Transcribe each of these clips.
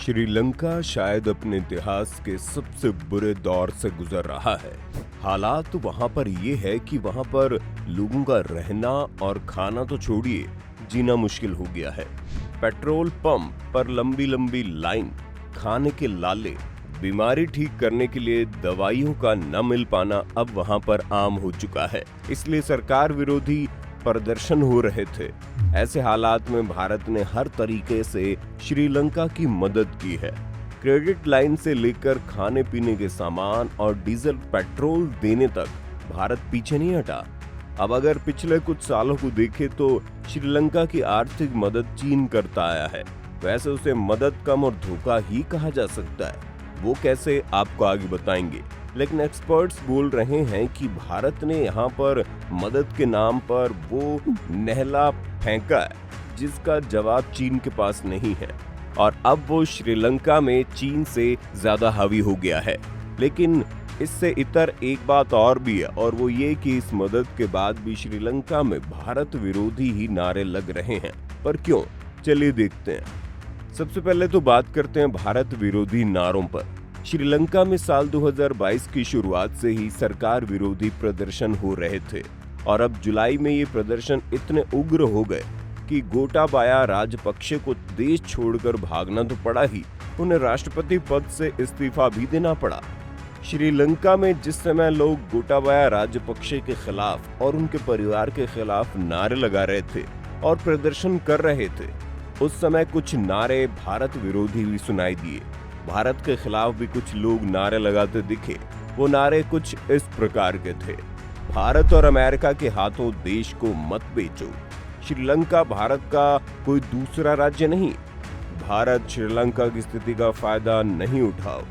श्रीलंका शायद अपने इतिहास के सबसे बुरे दौर से गुजर रहा है। हालात वहां पर ये है कि वहां पर लोगों का रहना और खाना तो छोड़िए, जीना मुश्किल हो गया है। पेट्रोल पंप पर लंबी लंबी लाइन, खाने के लाले, बीमारी ठीक करने के लिए दवाइयों का न मिल पाना अब वहां पर आम हो चुका है। इसलिए सरकार विरोधी प्रदर्शन हो रहे थे। ऐसे हालात में भारत ने हर तरीके से श्रीलंका की मदद की है। क्रेडिट लाइन से लेकर खाने पीने के सामान और डीजल पेट्रोल देने तक भारत पीछे नहीं हटा। अब अगर पिछले कुछ सालों को देखें तो श्रीलंका की आर्थिक मदद चीन करता आया है। वैसे उसे मदद कम और धोखा ही कहा जा सकता है। वो कैसे, आपको आगे बताएंगे। लेकिन एक्सपर्ट्स बोल रहे हैं कि भारत ने यहाँ पर मदद के नाम पर वो नहला फेंका है जिसका जवाब चीन के पास नहीं है, और अब वो श्रीलंका में चीन से ज्यादा हावी हो गया है। लेकिन इससे इतर एक बात और भी है, और वो ये कि इस मदद के बाद भी श्रीलंका में भारत विरोधी ही नारे लग रहे हैं। पर क्यों, चलिए देखते हैं। सबसे पहले तो बात करते हैं भारत विरोधी नारों पर। श्रीलंका में साल 2022 की शुरुआत से ही सरकार विरोधी प्रदर्शन हो रहे थे, और अब जुलाई में ये प्रदर्शन इतने उग्र हो गए कि गोटाबाया राजपक्षे को देश छोड़कर भागना तो पड़ा ही, उन्हें राष्ट्रपति पद से इस्तीफा भी देना पड़ा। श्रीलंका में जिस समय लोग गोटाबाया राजपक्षे के खिलाफ और उनके परिवार के खिलाफ नारे लगा रहे थे और प्रदर्शन कर रहे थे, उस समय कुछ नारे भारत विरोधी भी सुनाई दिए। भारत के खिलाफ भी कुछ लोग नारे लगाते दिखे। वो नारे कुछ इस प्रकार के थे: भारत और अमेरिका के हाथों देश को मत बेचो, श्रीलंका भारत का कोई दूसरा राज्य नहीं, भारत श्रीलंका की स्थिति का फायदा नहीं उठाओ।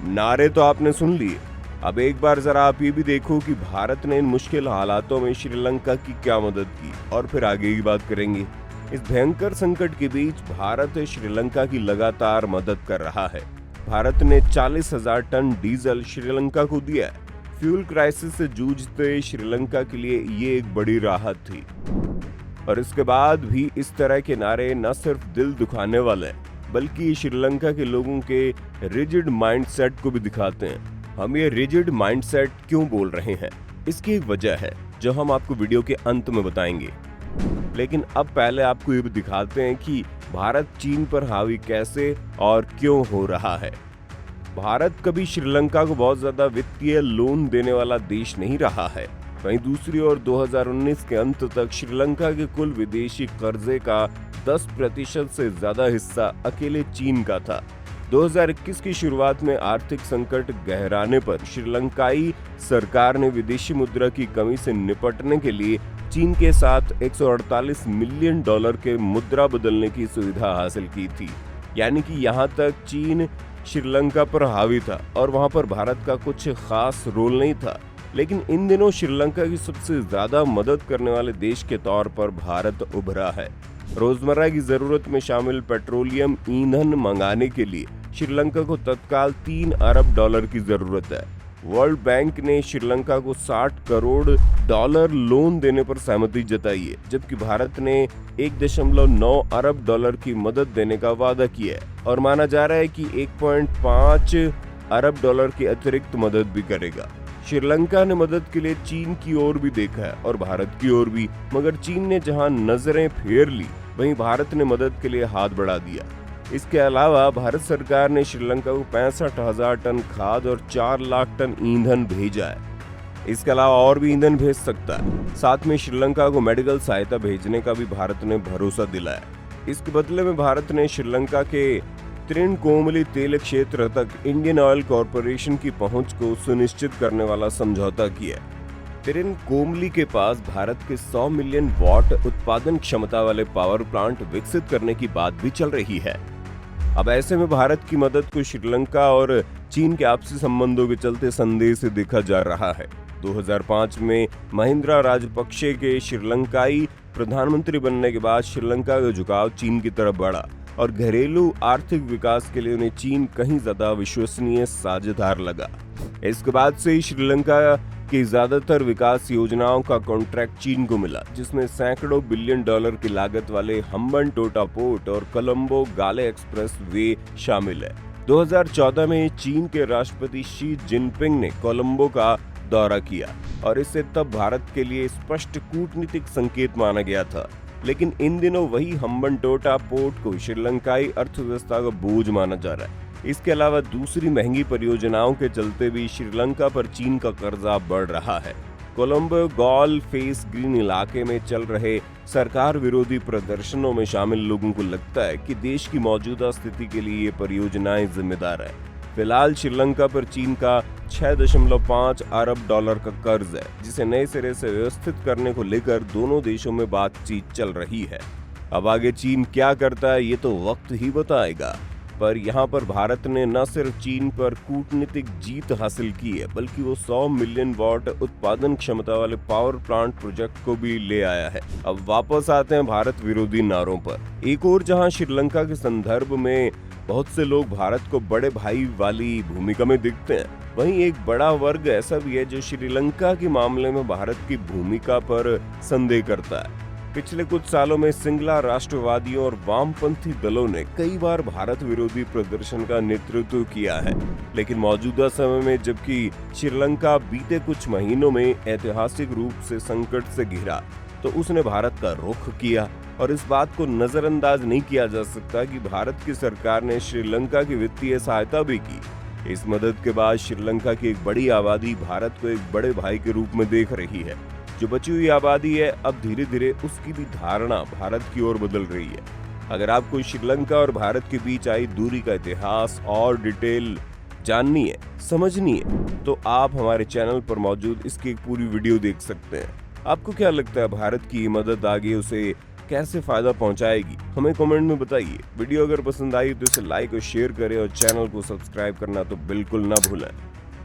नारे तो आपने सुन लिए। अब एक बार जरा आप ये भी देखो कि भारत ने इन मुश्किल हालातों में श्रीलंका की क्या मदद की, और फिर आगे की बात करेंगे। इस भयंकर संकट के बीच भारत श्रीलंका की लगातार मदद कर रहा है। भारत ने 40,000 टन डीजल श्रीलंका को दिया है। फ्यूल क्राइसिस से जूझते श्रीलंका के लिए ये एक बड़ी राहत थी। और इसके बाद भी इस तरह के नारे न सिर्फ दिल दुखाने वाले हैं, बल्कि श्रीलंका के लोगों के रिजिड माइंडसेट को भी दिखाते हैं। हम ये रिजिड माइंडसेट क्यों बोल रहे हैं, इसकी एक वजह है जो हम आपको वीडियो के अंत में बताएंगे। लेकिन अब पहले आपको ये भी दिखाते हैं कि भारत चीन पर हावी कैसे और क्यों हो रहा है। भारत कभी श्रीलंका को बहुत ज्यादा वित्तीय लोन देने वाला देश नहीं रहा है। वहीं दूसरी ओर 2019 के अंत तक श्रीलंका के कुल विदेशी कर्जे का 10% से ज्यादा हिस्सा अकेले चीन का था। 2021 की शुरुआत में आर्थिक संकट गहराने पर श्रीलंकाई सरकार ने विदेशी मुद्रा की कमी से निपटने के लिए चीन के साथ $148 मिलियन के मुद्रा बदलने की सुविधा हासिल की थी। यानी कि यहाँ तक चीन श्रीलंका पर हावी था और वहाँ पर भारत का कुछ खास रोल नहीं था। लेकिन इन दिनों श्रीलंका की सबसे ज्यादा मदद करने वाले देश के तौर पर भारत उभरा है। रोजमर्रा की जरूरत में शामिल पेट्रोलियम ईंधन मंगाने के लिए श्रीलंका को तत्काल $3 अरब की जरूरत है। वर्ल्ड बैंक ने श्रीलंका को $60 करोड़ लोन देने पर सहमति जताई है, जबकि भारत ने $1.9 अरब की मदद देने का वादा किया है, और माना जा रहा है कि $1.5 अरब की अतिरिक्त मदद भी करेगा। श्रीलंका ने मदद के लिए चीन की ओर भी देखा है और भारत की ओर भी, मगर चीन ने जहां नजरें फेर ली, वहीं भारत ने मदद के लिए हाथ बढ़ा दिया। इसके अलावा भारत सरकार ने श्रीलंका को 65,000 टन खाद और 4 लाख टन ईंधन भेजा है। इसके अलावा और भी ईंधन भेज सकता है। साथ में श्रीलंका को मेडिकल सहायता भेजने का भी भारत ने भरोसा दिलाया। इसके बदले में भारत ने श्रीलंका के त्रिनकोमली तेल क्षेत्र तक इंडियन ऑयल कॉरपोरेशन की पहुंच को सुनिश्चित करने वाला समझौता किया। त्रिनकोमली के पास भारत के 100 मिलियन वॉट उत्पादन क्षमता वाले पावर प्लांट विकसित करने की बात भी चल रही है। अब ऐसे में भारत की मदद को श्रीलंका और चीन के आपसी संबंधों के चलते संदेश से देखा जा रहा है। 2005 में महिंद्रा राजपक्षे के श्रीलंकाई प्रधानमंत्री बनने के बाद श्रीलंका का झुकाव चीन की तरफ बढ़ा, और घरेलू आर्थिक विकास के लिए उन्हें चीन कहीं ज्यादा विश्वसनीय साझेदार लगा। इसके बाद से ही श्रीलंका कि ज्यादातर विकास योजनाओं का कॉन्ट्रैक्ट चीन को मिला, जिसमें सैकड़ों बिलियन डॉलर की लागत वाले हम्बनटोटा पोर्ट और कोलंबो गाले एक्सप्रेस वे शामिल है। 2014 में चीन के राष्ट्रपति शी जिनपिंग ने कोलंबो का दौरा किया और इसे तब भारत के लिए स्पष्ट कूटनीतिक संकेत माना गया था। लेकिन इन दिनों वही हम्बनटोटा पोर्ट को श्रीलंकाई अर्थव्यवस्था का बोझ माना जा रहा है। इसके अलावा दूसरी महंगी परियोजनाओं के चलते भी श्रीलंका पर चीन का कर्जा बढ़ रहा है। कोलंबो गॉल फेस ग्रीन इलाके में चल रहे सरकार विरोधी प्रदर्शनों में शामिल लोगों को लगता है कि देश की मौजूदा स्थिति के लिए ये परियोजनाएं जिम्मेदार है। फिलहाल श्रीलंका पर चीन का 6.5 अरब डॉलर का कर्ज है, जिसे नए सिरे से व्यवस्थित करने को लेकर दोनों देशों में बातचीत चल रही है। अब आगे चीन क्या करता है ये तो वक्त ही बताएगा, पर यहाँ पर भारत ने न सिर्फ चीन पर कूटनीतिक जीत हासिल की है, बल्कि वो 100 मिलियन वॉट उत्पादन क्षमता वाले पावर प्लांट प्रोजेक्ट को भी ले आया है। अब वापस आते हैं भारत विरोधी नारों पर। एक और जहाँ श्रीलंका के संदर्भ में बहुत से लोग भारत को बड़े भाई वाली भूमिका में दिखते हैं, वहीं एक बड़ा वर्ग ऐसा भी है जो श्रीलंका के मामले में भारत की भूमिका पर संदेह करता है। पिछले कुछ सालों में सिंगला राष्ट्रवादियों और वामपंथी दलों ने कई बार भारत विरोधी प्रदर्शन का नेतृत्व किया है, लेकिन मौजूदा समय में जबकि श्रीलंका बीते कुछ महीनों में ऐतिहासिक रूप से संकट से घिरा, तो उसने भारत का रुख किया। और इस बात को नजरअंदाज नहीं किया जा सकता कि भारत की सरकार ने श्रीलंका की वित्तीय सहायता भी की। इस मदद के बाद श्रीलंका की एक बड़ी आबादी भारत को एक बड़े भाई के रूप में देख रही है। जो बची हुई आबादी है, अब धीरे धीरे उसकी भी धारणा भारत की ओर बदल रही है। अगर आपको श्रीलंका और भारत के बीच आई दूरी का इतिहास और डिटेल जाननी है, समझनी है, तो आप हमारे चैनल पर मौजूद इसकी एक पूरी वीडियो देख सकते हैं। आपको क्या लगता है भारत की मदद आगे उसे कैसे फायदा पहुंचाएगी? हमें कमेंट में बताइए। वीडियो अगर पसंद आई तो इसे लाइक और शेयर करें और चैनल को सब्सक्राइब करना तो बिल्कुल ना भूलें।